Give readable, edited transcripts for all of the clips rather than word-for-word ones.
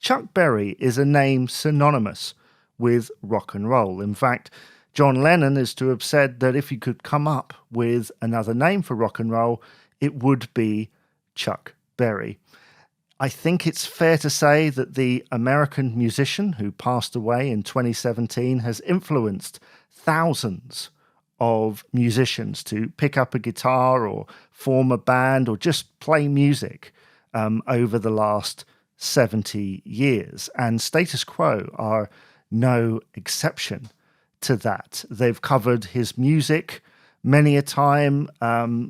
Chuck Berry is a name synonymous with rock and roll. In fact, John Lennon is to have said that if he could come up with another name for rock and roll, it would be Chuck Berry. I think it's fair to say that the American musician who passed away in 2017 has influenced thousands of musicians to pick up a guitar or form a band or just play music over the last 70 years. And Status Quo are no exception to that. They've covered his music many a time,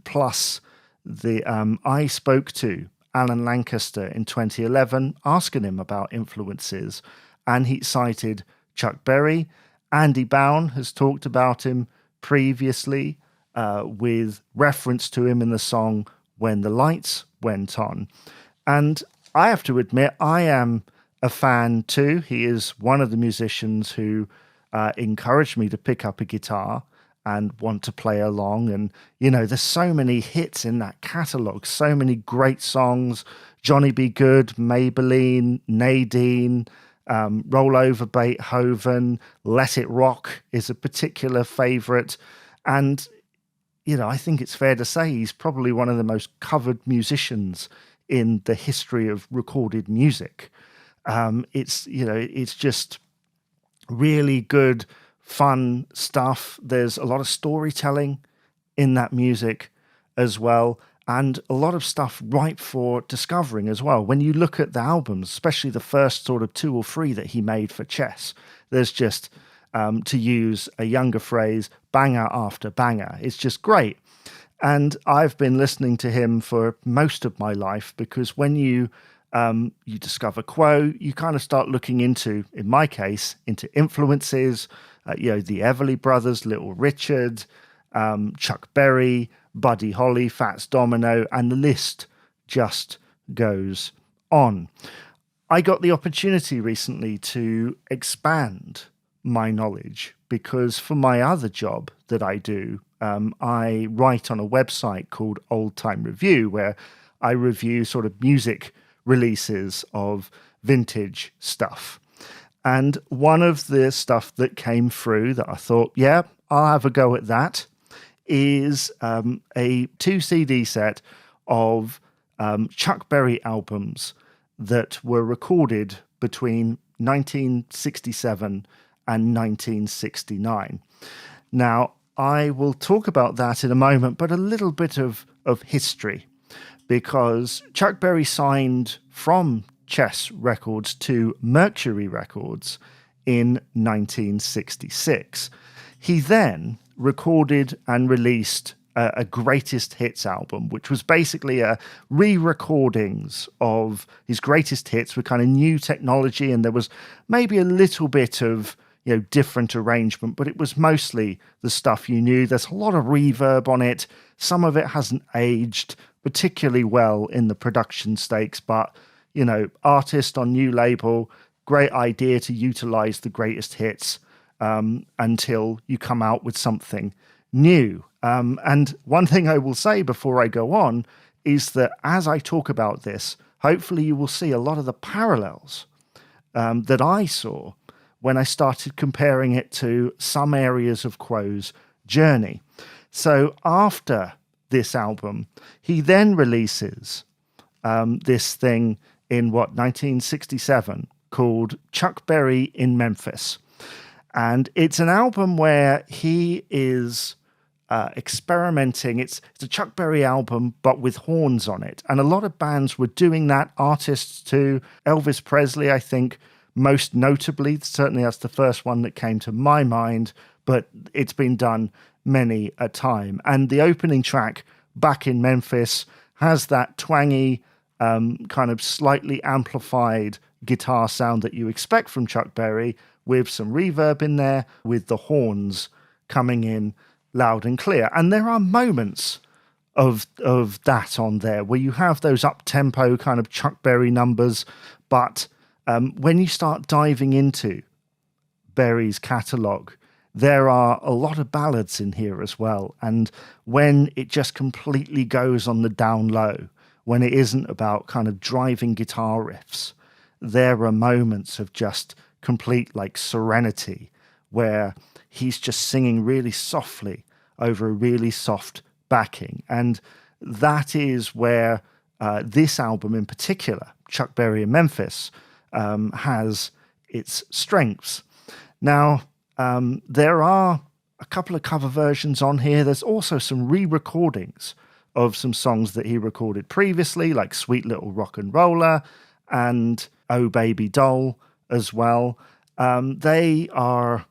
plus I spoke to Alan Lancaster in 2011, asking him about influences, and he cited Chuck Berry. Andy Bown has talked about him previously with reference to him in the song When the Lights Went On. And I have to admit, I am a fan too. He is one of the musicians who encouraged me to pick up a guitar and want to play along. And, you know, there's so many hits in that catalogue, so many great songs. Johnny B. Goode, Maybelline, Nadine, Roll Over Beethoven, Let It Rock is a particular favourite. And, you know, I think it's fair to say he's probably one of the most covered musicians in the history of recorded music. It's just really good, fun stuff. There's a lot of storytelling in that music as well, and a lot of stuff ripe for discovering as well. When you look at the albums, especially the first sort of 2 or 3 that he made for Chess, there's just, to use a younger phrase, banger after banger. It's just great. And I've been listening to him for most of my life, because when you discover Quo, you kind of start looking into, in my case, into influences, the Everly Brothers, Little Richard, Chuck Berry, Buddy Holly, Fats Domino, and the list just goes on. I got the opportunity recently to expand my knowledge, because for my other job that I do, I write on a website called Old Time Review, where I review sort of music releases of vintage stuff. And one of the stuff that came through that I thought, yeah, I'll have a go at that, is a 2 CD set of Chuck Berry albums that were recorded between 1967 and 1969. Now, I will talk about that in a moment, but a little bit of history, because Chuck Berry signed from Chess Records to Mercury Records in 1966. He then recorded and released a greatest hits album, which was basically a re-recordings of his greatest hits with kind of new technology, and there was maybe a little bit of different arrangement, but it was mostly the stuff you knew. There's a lot of reverb on it. Some of it hasn't aged particularly well in the production stakes, but artist on new label, great idea to utilize the greatest hits until you come out with something new. And one thing I will say before I go on is that as I talk about this, hopefully you will see a lot of the parallels that I saw when I started comparing it to some areas of Quo's journey. So after this album, he then releases this thing in 1967 called Chuck Berry in Memphis. And it's an album where he is experimenting. It's a Chuck Berry album, but with horns on it. And a lot of bands were doing that, artists too. Elvis Presley, I think, most notably, certainly that's the first one that came to my mind, but it's been done many a time. And the opening track, Back in Memphis, has that twangy, kind of slightly amplified guitar sound that you expect from Chuck Berry, with some reverb in there, with the horns coming in loud and clear. And there are moments of that on there where you have those up-tempo kind of Chuck Berry numbers, but when you start diving into Berry's catalogue, there are a lot of ballads in here as well. And when it just completely goes on the down low, when it isn't about kind of driving guitar riffs, there are moments of just complete like serenity where he's just singing really softly over a really soft backing. And that is where this album in particular, Chuck Berry in Memphis, has its strengths. Now, there are a couple of cover versions on here. There's also some re-recordings of some songs that he recorded previously, like Sweet Little Rock and Roller and Oh Baby Doll as well. They are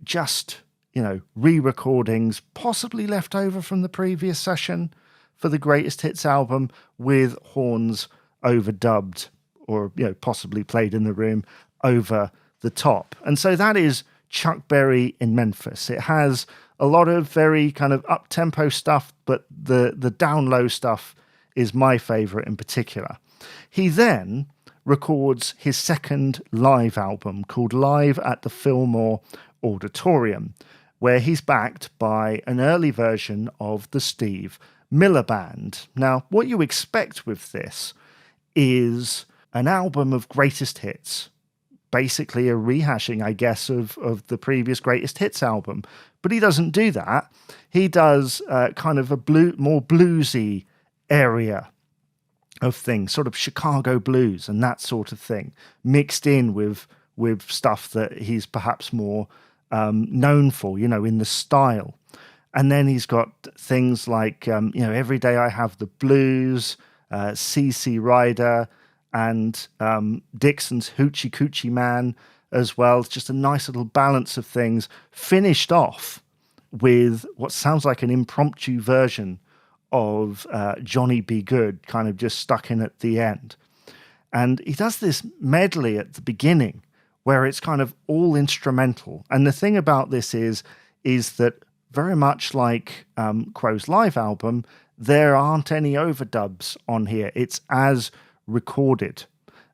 just, re-recordings, possibly left over from the previous session for the Greatest Hits album, with horns overdubbed or, possibly played in the room over the top. And so that is Chuck Berry in Memphis. It has a lot of very kind of up-tempo stuff, but the down-low stuff is my favorite in particular. He then records his second live album called Live at the Fillmore Auditorium, where he's backed by an early version of the Steve Miller Band. Now, what you expect with this is an album of greatest hits, basically a rehashing, I guess, of the previous Greatest Hits album. But he doesn't do that. He does kind of a more bluesy area of things, sort of Chicago blues and that sort of thing, mixed in with stuff that he's perhaps more known for, in the style. And then he's got things like, Every Day I Have the Blues, CC Rider, and Dixon's Hoochie Coochie Man as well. It's just a nice little balance of things, finished off with what sounds like an impromptu version of Johnny Be Good, kind of just stuck in at the end. And he does this medley at the beginning where it's kind of all instrumental. And the thing about this is that very much like Quo's live album, there aren't any overdubs on here. It's as recorded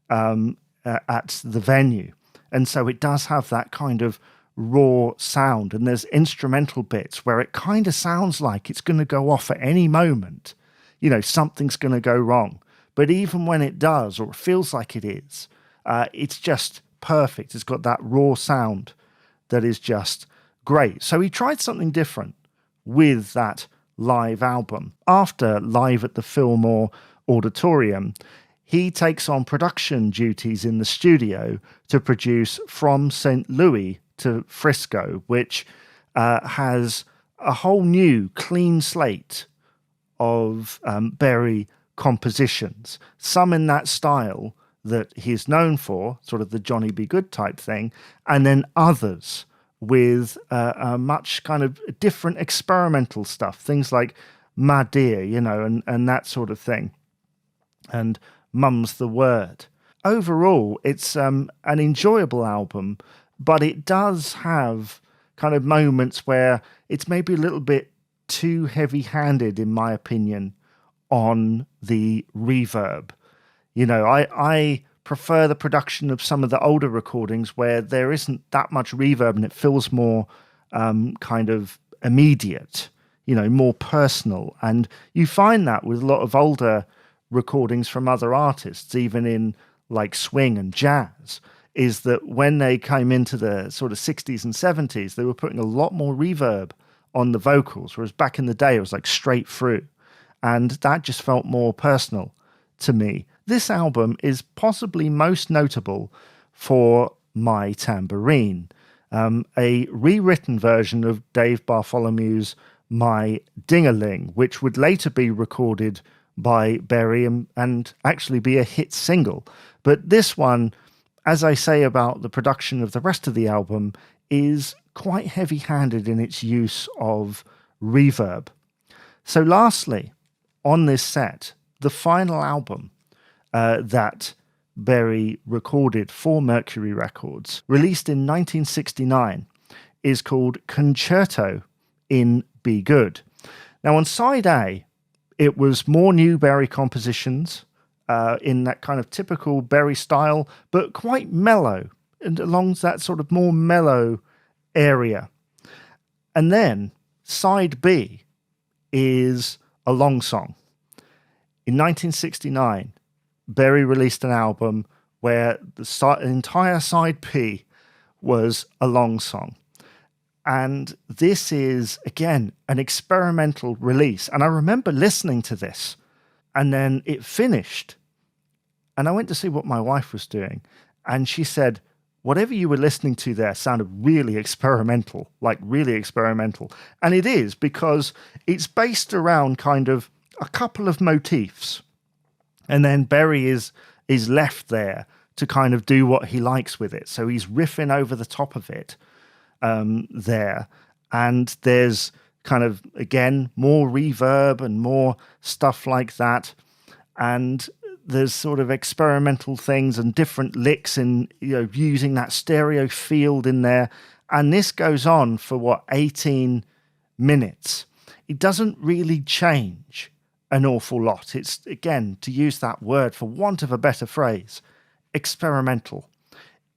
at the venue. And so it does have that kind of raw sound, and there's instrumental bits where it kind of sounds like it's going to go off at any moment. Something's going to go wrong. But even when it does, or it feels like it is, it's just perfect. It's got that raw sound that is just great. So he tried something different with that live album. After Live at the Fillmore Auditorium, he takes on production duties in the studio to produce From St. Louis to Frisco, which has a whole new clean slate of Berry compositions, some in that style that he's known for, sort of the Johnny Be Good type thing, and then others with a much kind of different experimental stuff, things like My Dear, and that sort of thing, and Mum's the Word. Overall, it's an enjoyable album, but it does have kind of moments where it's maybe a little bit too heavy-handed, in my opinion, on the reverb. I prefer the production of some of the older recordings where there isn't that much reverb and it feels more kind of immediate, more personal. And you find that with a lot of older recordings from other artists, even in like swing and jazz, is that when they came into the sort of 60s and 70s, they were putting a lot more reverb on the vocals, whereas back in the day it was like straight through. And that just felt more personal to me. This album is possibly most notable for My Tambourine, a rewritten version of Dave Bartholomew's My Ding-a-Ling, which would later be recorded by Berry and actually be a hit single. But this one, as I say about the production of the rest of the album, is quite heavy-handed in its use of reverb. So lastly, on this set, the final album that Berry recorded for Mercury Records, released in 1969, is called Concerto in Be Good. Now on side A, it was more new Berry compositions in that kind of typical Berry style, but quite mellow and along that sort of more mellow area. And then side B is a long song. In 1969, Berry released an album where the entire side P was a long song. And this is, again, an experimental release. And I remember listening to this, and then it finished. And I went to see what my wife was doing. And she said, whatever you were listening to there sounded really experimental, like really experimental. And it is, because it's based around kind of a couple of motifs. And then Berry is left there to kind of do what he likes with it. So he's riffing over the top of it. There, and there's kind of, again, more reverb and more stuff like that, and there's sort of experimental things and different licks in, using that stereo field in there. And this goes on for 18 minutes. It doesn't really change an awful lot. It's, again, to use that word for want of a better phrase, experimental.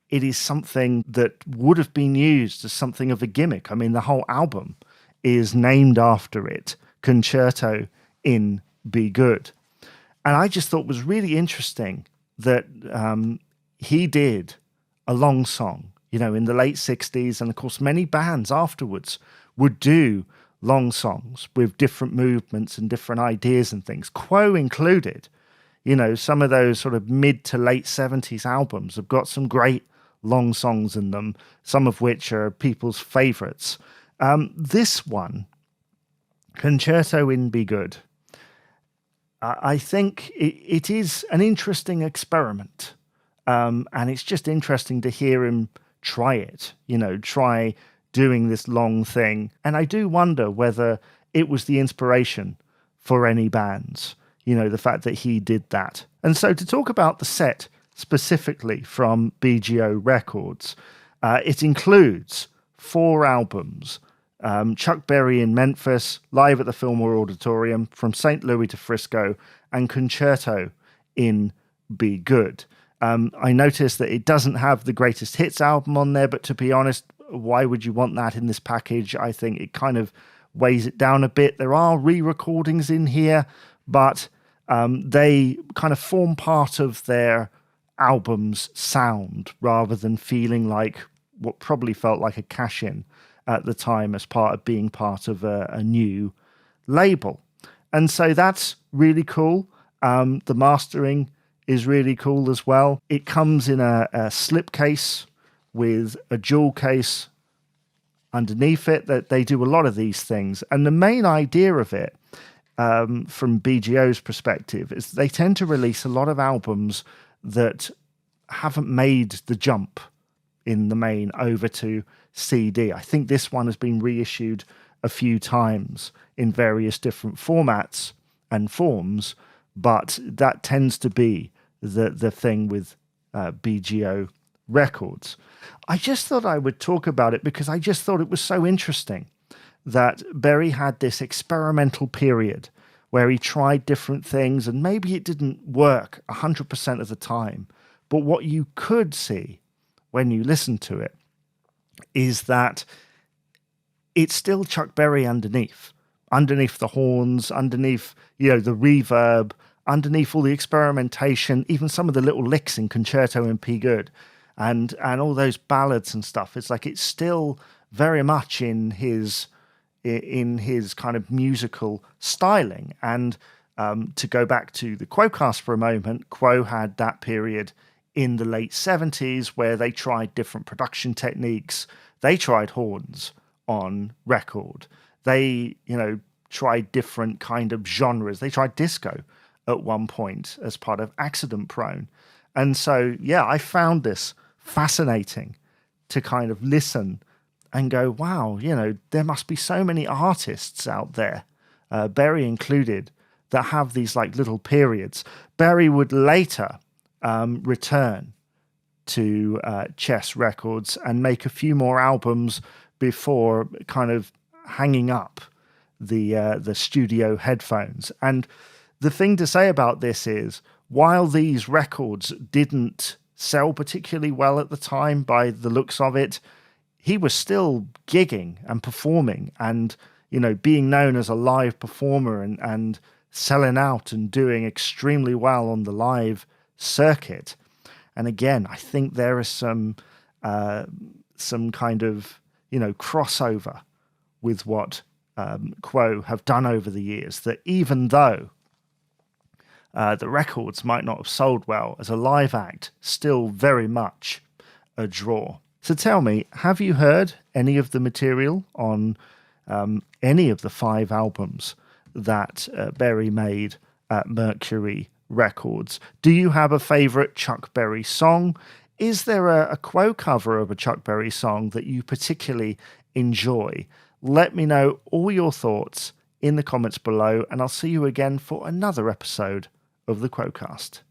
It is something that would have been used as something of a gimmick. I mean, the whole album is named after it, Concerto in Be Goode. And I just thought it was really interesting that he did a long song, in the late 60s. And of course, many bands afterwards would do long songs with different movements and different ideas and things, Quo included. Some of those sort of mid to late 70s albums have got some great long songs in them, some of which are people's favorites. This one, Concerto in Be Goode, I think it is an interesting experiment. And it's just interesting to hear him try it, try doing this long thing. And I do wonder whether it was the inspiration for any bands, the fact that he did that. And so to talk about the set specifically from BGO Records, it includes 4 albums. Chuck Berry in Memphis, live at the Fillmore Auditorium, from St. Louis to Frisco, and Concerto in Be Goode. I noticed that it doesn't have the Greatest Hits album on there, but to be honest, why would you want that in this package? I think it kind of weighs it down a bit. There are re-recordings in here, but they kind of form part of their album's sound rather than feeling like what probably felt like a cash-in at the time as part of being part of a new label. And so that's really cool. The mastering is really cool as well. It comes in a slipcase with a jewel case underneath it. That they do a lot of these things. And the main idea of it, from BGO's perspective, is they tend to release a lot of albums that haven't made the jump in the main over to CD. I think this one has been reissued a few times in various different formats and forms, but that tends to be the thing with BGO Records. I just thought I would talk about it because I just thought it was so interesting that Berry had this experimental period where he tried different things, and maybe it didn't work 100% of the time. But what you could see when you listen to it is that it's still Chuck Berry underneath the horns, underneath, the reverb, underneath all the experimentation, even some of the little licks in Concerto in Be Goode, and all those ballads and stuff. It's like it's still very much in his kind of musical styling. And to go back to the Quo-Cast for a moment, Quo had that period in the late 70s where they tried different production techniques. They tried horns on record. They, tried different kind of genres. They tried disco at one point as part of Accident Prone. And so, yeah, I found this fascinating to kind of listen and go, wow, there must be so many artists out there, Berry included, that have these like little periods. Berry would later return to Chess Records and make a few more albums before kind of hanging up the studio headphones. And the thing to say about this is, while these records didn't sell particularly well at the time by the looks of it, he was still gigging and performing and, being known as a live performer and selling out and doing extremely well on the live circuit. And again, I think there is some kind of, crossover with what Quo have done over the years, that even though the records might not have sold well, as a live act, still very much a draw. So tell me, have you heard any of the material on any of the 5 albums that Berry made at Mercury Records? Do you have a favourite Chuck Berry song? Is there a Quo cover of a Chuck Berry song that you particularly enjoy? Let me know all your thoughts in the comments below, and I'll see you again for another episode of the Quo-Cast.